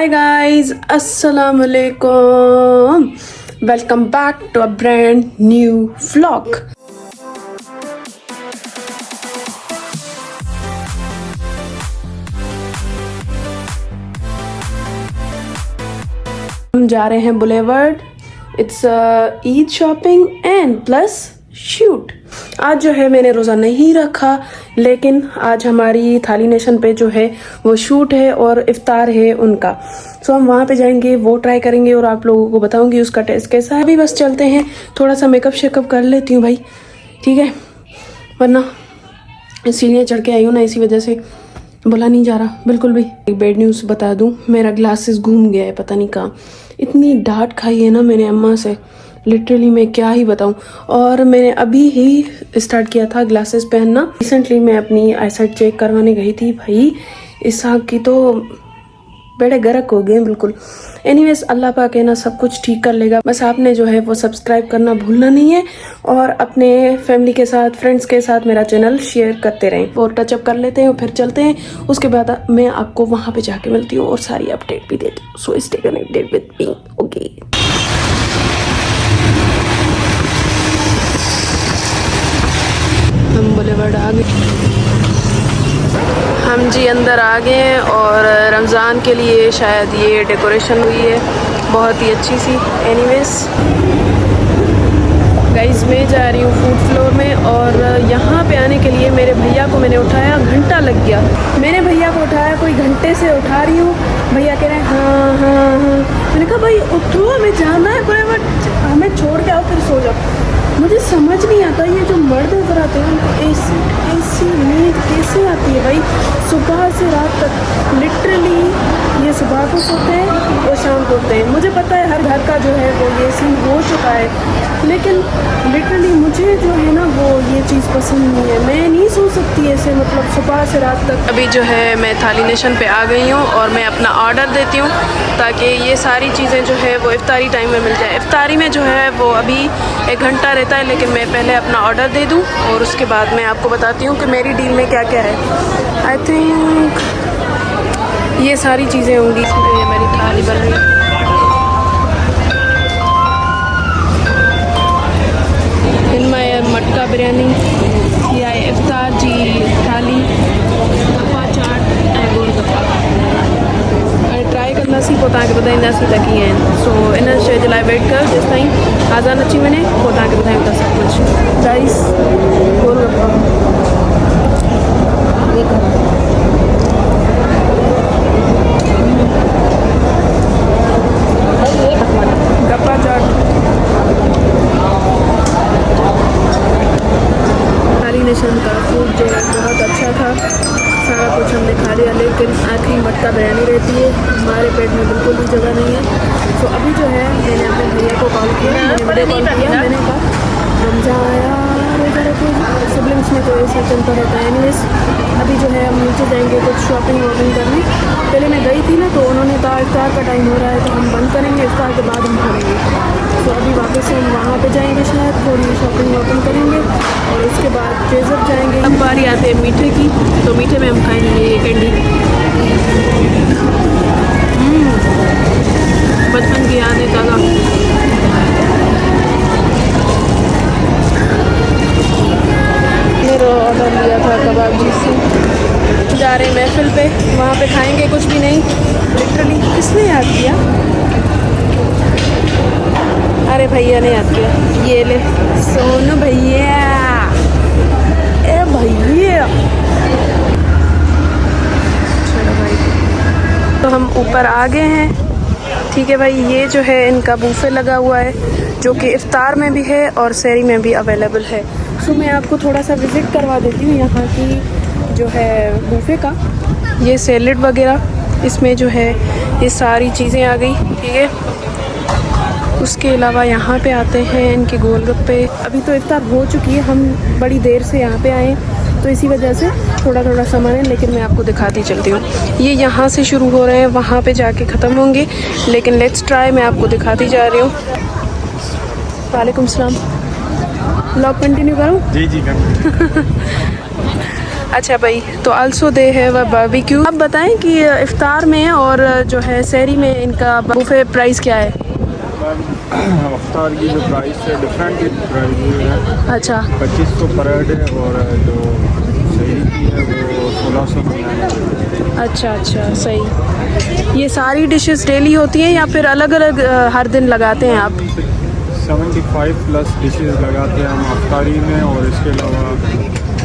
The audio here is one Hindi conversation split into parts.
Hi guys, Assalamualaikum. Welcome back to a brand new vlog. हम जा रहे हैं boulevard. It's Eid shopping and plus shoot. आज जो है मैंने रोज़ा नहीं रखा, लेकिन आज हमारी थाली नेशन पे जो है वो शूट है और इफ्तार है उनका. सो हम वहाँ पे जाएंगे, वो ट्राई करेंगे और आप लोगों को बताऊंगी उसका टेस्ट कैसा है. अभी बस चलते हैं, थोड़ा सा मेकअप शेकअप कर लेती हूँ भाई, ठीक है, वरना सीढ़ियाँ चढ़ के आई हूँ ना, इसी वजह से बोला नहीं जा रहा बिल्कुल भी. एक बैड न्यूज़ बता दूँ, मेरा ग्लासेस घूम गया है, पता नहीं कहाँ. इतनी डांट खाई है ना मैंने अम्मा से, लिटरली मैं क्या ही बताऊं. और मैंने अभी ही स्टार्ट किया था ग्लासेस पहनना. रिसेंटली मैं अपनी आईसाइट चेक करवाने गई थी भाई, इस साहब की तो बेड़े गर्क हो गए बिल्कुल. एनीवेज अल्लाह पाक है ना, सब कुछ ठीक कर लेगा. बस आपने जो है वो सब्सक्राइब करना भूलना नहीं है और अपने फैमिली के साथ, फ्रेंड्स के साथ मेरा चैनल शेयर करते रहें. और टचअप कर लेते हैं और फिर चलते हैं. उसके बाद मैं आपको वहाँ पे जाके मिलती हूँ और सारी अपडेट भी देती हूँ. So stay connected with me. Okay, हम बुलेवर्ड आ गए. हम जी अंदर आ गए हैं और रमज़ान के लिए शायद ये डेकोरेशन हुई है बहुत ही अच्छी सी. एनीवेज गाइस, मैं जा रही हूँ फूड फ्लोर में और यहाँ पे आने के लिए मेरे भैया को मैंने उठाया, घंटा लग गया. मैंने भैया को उठाया, कोई घंटे से उठा रही हूँ. भैया कह रहे हैं हाँ हाँ हाँ. मैंने कहा भाई उठो, हमें जाना है, हमें छोड़ के आओ फिर सो जाओ. मुझे समझ नहीं आता ये जो मर्द नजर आते हैं उनको ऐसी नींद कैसे आती है भाई, सुबह से रात तक. लिटरली ये सुबह को सोते हैं और शाम को उठते हैं. मुझे पता है हर घर का जो है वो ये सीन हो चुका है, लेकिन लिटरली मुझे जो है ना वो ये चीज़ पसंद नहीं है. मैं नहीं सो सकती ऐसे, मतलब सुबह से रात तक. अभी जो है मैं थाली नेशन पे आ गई हूँ और मैं अपना ऑर्डर देती हूँ ताकि ये सारी चीज़ें जो है वो इफ्तारी टाइम में मिल जाए. इफ्तारी में जो है वो अभी 1 घंटा रहता है, लेकिन मैं पहले अपना ऑर्डर दे दूँ और उसके बाद मैं आपको बताती हूँ कि मेरी डील में क्या क्या है. आई थिंक ये सारी चीज़ें होंगी. ये मेरी थाली बन रही है. इनमें मटका बिरयानी, या इफ्तार जी थाली, गप्पा चाट ऐं गोलगप्पा. ट्राई कंदा सी पोइ तव्हांखे ॿुधाईंदासीं त कीअं आहिनि. सो इन शइ जे लाइ वेट कयो जेसि ताईं आज़ान अची वञे, पोइ तव्हांखे ॿुधायूं था सभु कुझु. राइस, गोलगप्पा, गप्पा चाट. थाली नेशन का फूड जो है बहुत अच्छा था, सारा कुछ हमने खा लिया, लेकिन आखिरी मटका बिरयानी रहती है, हमारे पेट में बिल्कुल भी जगह नहीं है. तो अभी जो है मैंने अपने भैया को कॉल किया, मैंने वीडियो कॉल किया. मैंने कहा रमज़ान आया सिबलिंग्स में तो ऐसा चलता रहता है. एनीवेज अभी जो है हम नीचे जाएंगे कुछ शॉपिंग वॉपिंग करने. पहले मैं गई थी ना तो उन्होंने कहा इफ्तार का टाइम हो रहा है तो हम बंद करेंगे, इफ्तार के बाद हम करेंगे. तो अभी वापस से हम वहाँ पे जाएंगे, शायद थोड़ी शॉपिंग वॉपिंग करेंगे और उसके बाद डेजर्ट जाएंगे. अब बारी आते हैं मीठे की, तो मीठे में हम खाएंगे ये कैंडी. बचपन की यादें ताज़ा. मेरा ऑर्डर लिया था कबाब जी से. जा रहे हैं महफिल पे, वहाँ पे खाएंगे कुछ भी नहीं. लिटरली किसने याद किया? अरे भैया ने याद किया. ये ले सोनू भैया, ए भैया. चलो भाई, तो हम ऊपर आ गए हैं, ठीक है भाई. ये जो है इनका बूफे लगा हुआ है जो कि इफ्तार में भी है और सहरी में भी अवेलेबल है. सो मैं आपको थोड़ा सा विज़िट करवा देती हूँ यहाँ की जो है बूफे का. ये सैलेड वगैरह इसमें जो है ये सारी चीज़ें आ गई, ठीक है. उसके अलावा यहाँ पे आते हैं इनके गोलगप्पे. अभी तो इफ्तार हो चुकी है, हम बड़ी देर से यहाँ पे आए तो इसी वजह से थोड़ा थोड़ा सामान है, लेकिन मैं आपको दिखाती चलती हूँ. ये यहाँ से शुरू हो रहे हैं, वहाँ पे जाके ख़त्म होंगे, लेकिन लेट्स ट्राई. मैं आपको दिखाती जा रही हूँ. वालेकुम सलाम. व्लॉग कंटिन्यू करूँ? जी जी. अच्छा भाई, तो आल्सो दे है बारबेक्यू। आप बताएं कि इफ्तार में और जो है सहरी में इनका बुफे प्राइस क्या है? अफ्तार की जो प्राइस है डिफरेंट प्राइस है। अच्छा 2500 पर डे और जो सही की है वो 1600 की है। अच्छा सही। ये सारी डिशेस डेली होती हैं या फिर अलग अलग हर दिन लगाते हैं आप? 75 प्लस डिशेस लगाते हैं हम अफ्तारी में और इसके अलावा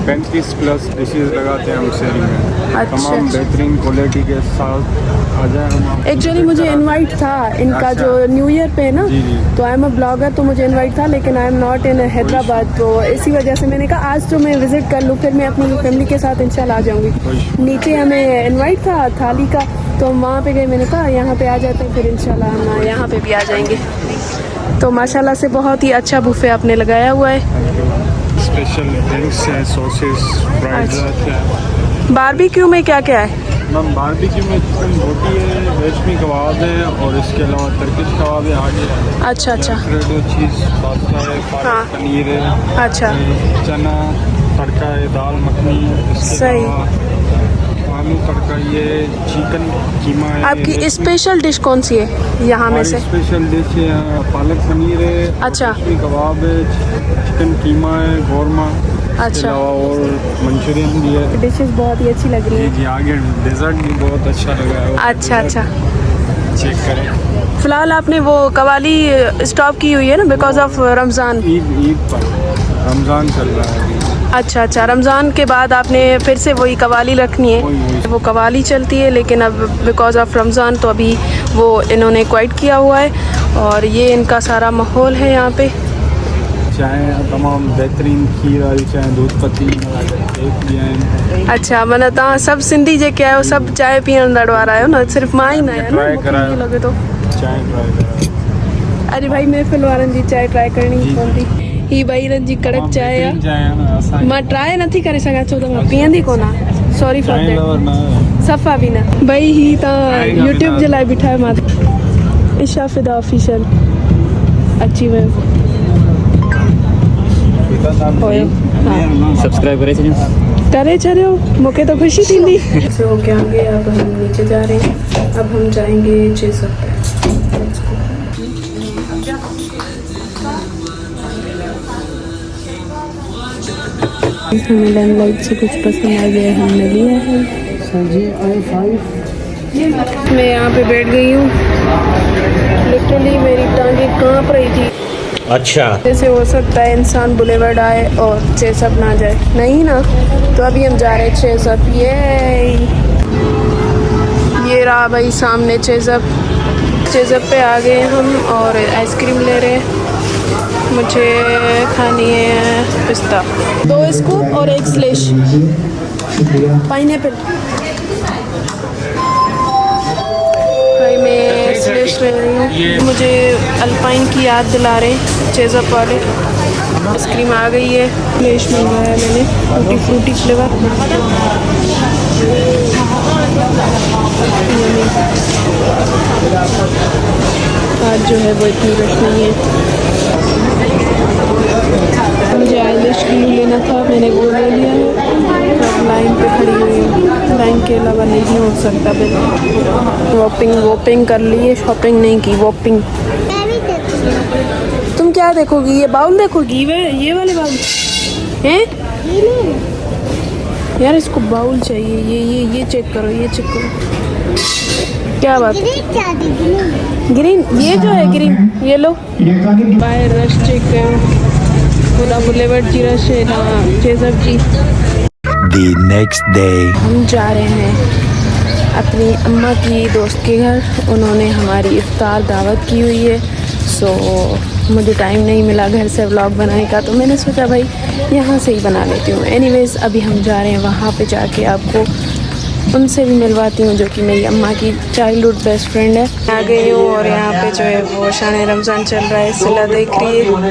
35 प्लस डिशेस लगाते हैं हम शहरी में। अच्छा, तमाम बेहतरीन क्वालिटी के साथ आ जाए हम। एक्चुअली मुझे इनवाइट था इनका जो न्यू ईयर पे है ना, जी जी। तो आई एम अ ब्लॉगर, तो मुझे इनवाइट था, लेकिन I am not in Hyderabad, तो इसी वजह से मैंने कहा आज तो मैं विजिट कर लूँ, फिर मैं अपनी फैमिली के साथ इंशाल्लाह आ जाऊँगी। नीचे हमें इनवाइट था थाली का, तो हम वहाँ पे गए, मैंने कहा यहाँ पे आ जाते हैं, फिर इंशाल्लाह हम यहाँ पे भी आ जाएंगे। तो माशाल्लाह से बहुत ही अच्छा बुफे आपने लगाया हुआ है। स्पेशल ड्रिंक्स हैं, सॉसेस, फ्राइड राइस है। बारबेक्यू में क्या क्या है? मैम बारबेक्यू में चिकन रोटी है, रेशमी कबाब है और इसके अलावा टर्किश कबाब है आगे। अच्छा अल्फ्रेडो चीज़ पास्ता है, पालक पनीर है, अच्छा चना तड़का है, दाल मखनी, इसके सही। अलावा आलू तड़का, ये चिकन कीमा है। आपकी स्पेशल डिश कौन सी है यहाँ में से? स्पेशल डिश है पालक पनीर है, अच्छा रेशमी कबाब है, चिकन कीमा है, कौरमा, इसके अच्छा, अलावा और मंचूरियन भी है। डिशेस बहुत ही अच्छी लग रही जी है। जी, आगे डेजर्ट भी बहुत अच्छा लगा है। अच्छा चेक करें। फिलहाल आपने वो कवाली स्टॉप की हुई है ना बिकॉज ऑफ रमज़ान? ईद पर रमज़ान चल रहा है अभी। अच्छा रमज़ान के बाद आपने फिर से वही कवाली रखनी है? वही। वो कवाली चलती है, लेकिन अब बिकॉज ऑफ रमज़ान तो अभी वो इन्होंने क्वाइट किया हुआ है। और ये इनका सारा माहौल है यहाँ पे। चाय तमाम बेहतरीन खीर वाली चाय, दूध पत्ती केक भी हैं। अच्छा, माना तव्हां सब सिंधी जेके आहियो सब चांहि पीअण ॾाढो रहियो न, सिर्फ़ु मां ई न आहियां ट्राई न, करायो। मूंखे लॻे थो। चाय ट्राई करायो। अरे भाई महफ़िल वारनि जी चांहि ट्राई करणी पवंदी। ही ॿई हिननि जी कड़क चांहि आहे। चाय है ना असां मां ट्राई नथी करे सघां छो त मां पीअंदी कोन आहियां, सॉरी फॉर चाय दैट। लवर ना सफ़ा बि न भई, ही तव्हां यूट्यूब जे लाइ बीठा आहियो। मां इशा फिदा ऑफिशियल अची वियो हुयो। हाँ सब्सक्राइब करे छॾियो, मूंखे तो खुशी थींदी। सो क्या आगे अब हम नीचे जा रहे हैं, अब हम जाएंगे 600 पे। हमें लैंडलाइट से कुछ पसंद आ गया, हमने लिया है। मैं यहाँ पे बैठ गई हूँ, लिटरली मेरी टांगें कांप रही थी। अच्छा, जैसे हो सकता है इंसान बुलेवर्ड आए और चेसअप ना जाए, नहीं ना, तो अभी हम जा रहे हैं चेसअप। ये रहा भाई सामने चेसअप पे आ गए हम और आइसक्रीम ले रहे हैं। मुझे खानी है पिस्ता, 2 स्कूप और 1 स्लेश पाइनएप्पल। भाई मैं स्लेश ले रही हूँ, मुझे अल्पाइन की याद दिला रहे चेज़अप वाले। आइसक्रीम आ गई है, स्लेश मंगवाया मैंने, टूटी फ्रूटी फ्लेवर। आज जो है वो इतनी रश नहीं है। मुझे आईलैश ग्लू लेना था, मैंने वो ले लिया है। अब लाइन पे खड़ी हुई हूँ, लाइन के अलावा नहीं हो सकता। बिल वॉपिंग कर ली है, शॉपिंग नहीं की, वॉपिंग। तुम क्या देखोगी? ये बाउल देखोगी? ये वाले बाउल हैं यार, इसको बाउल चाहिए। ये चेक करो, ये चेक करो, क्या बात है? ग्रीन, ये जो है ग्रीन, ये लो। बाहर रश चेक करो, पूरा बुलेवर्ड जी रश है ना, चेज़अप जी। The next day. हम जा रहे हैं अपनी अम्मा की दोस्त के घर, उन्होंने हमारी इफ्तार दावत की हुई है। सो मुझे टाइम नहीं मिला घर से व्लॉग बनाने का, तो मैंने सोचा भाई यहाँ से ही बना लेती हूँ। एनीवेज़ अभी हम जा रहे हैं, वहाँ पे जाके आपको उनसे भी मिलवाती हूँ, जो कि मेरी अम्मा की चाइल्डहुड बेस्ट फ्रेंड है। आ गई हूँ और यहाँ पे जो है वो शान रमज़ान चल रहा है, सिला देख रही है। और ने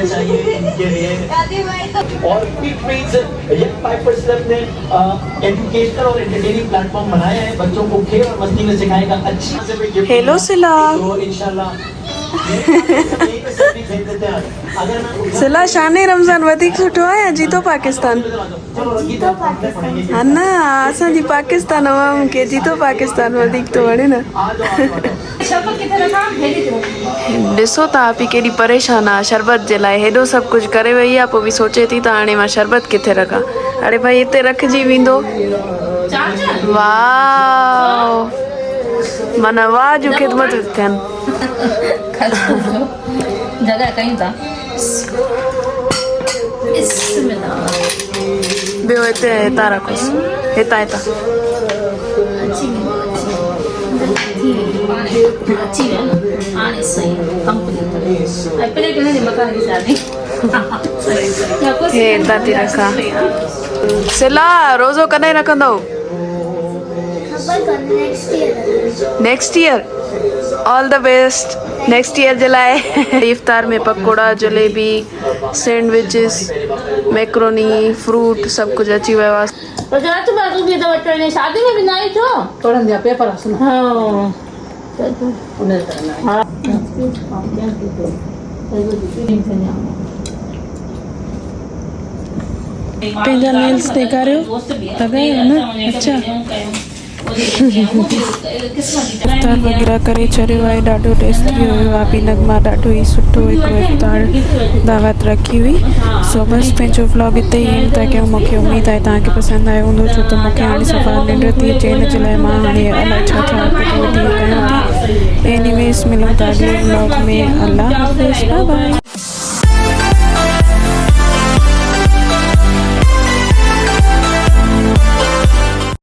एजुकेशनल और एंटरटेनिंग प्लेटफॉर्म बनाया है, बच्चों को खेल और मस्ती में सिखाएगा अच्छा से। हेलो सिला, तो इंशाल्लाह सिला शाने रमज़ान वधीक सुठो आहे या जीतो पाकिस्तान? हा न असांजी पाकिस्तान अवाम खे जीतो पाकिस्तान वधीक थो वणे न। ॾिसो था पई केॾी परेशान आहे शरबत जे लाइ, हेॾो सभु कुझु करे वई आहे, पोइ बि सोचे थी त हाणे मां शरबत किथे रखां। अरे भाई हिते रखिजी वेंदो। वाह माना वाह जूं ख़िदमत थियनि। जगह कहीं था ॿियो हिते हितां रखोसि, हितां हितां। हे हितां थी रखां। सिला रोज़ो कॾहिं रखंदव? Next year. All the best next year जे लाइ। इफ्तार में pakora, jalebi, sandwiches, macaroni, fruit सभु कुझु अची वियो आहे। शादी में भी नहीं थो थोड़ा दिया पेपर सुन हाँ पंहिंजा नेल्स ॾेखारियो, लॻायो न? अच्छा इफ्तार वग़ैरह करे छॾियो आहे, ॾाढो टेस्टी हुयो आहे। बि नगमा ॾाढो ई सुठो हिकिड़ो इफ्तार दावत रखी हुई। सो बसि पंहिंजो व्लॉग हिते ई एंड था कयूं। मूंखे उमेदु आहे तव्हांखे पसंदि आयो हूंदो, छो त मूंखे हाणे सफ़ा निंड थी अचे, हिन जे लाइ मां हाणे अलाए छा छा कयां थी। एनीवेज़ मिलूं था अॻिले व्लॉग में। अल्लाह हाफ़िज़, बाय बाय।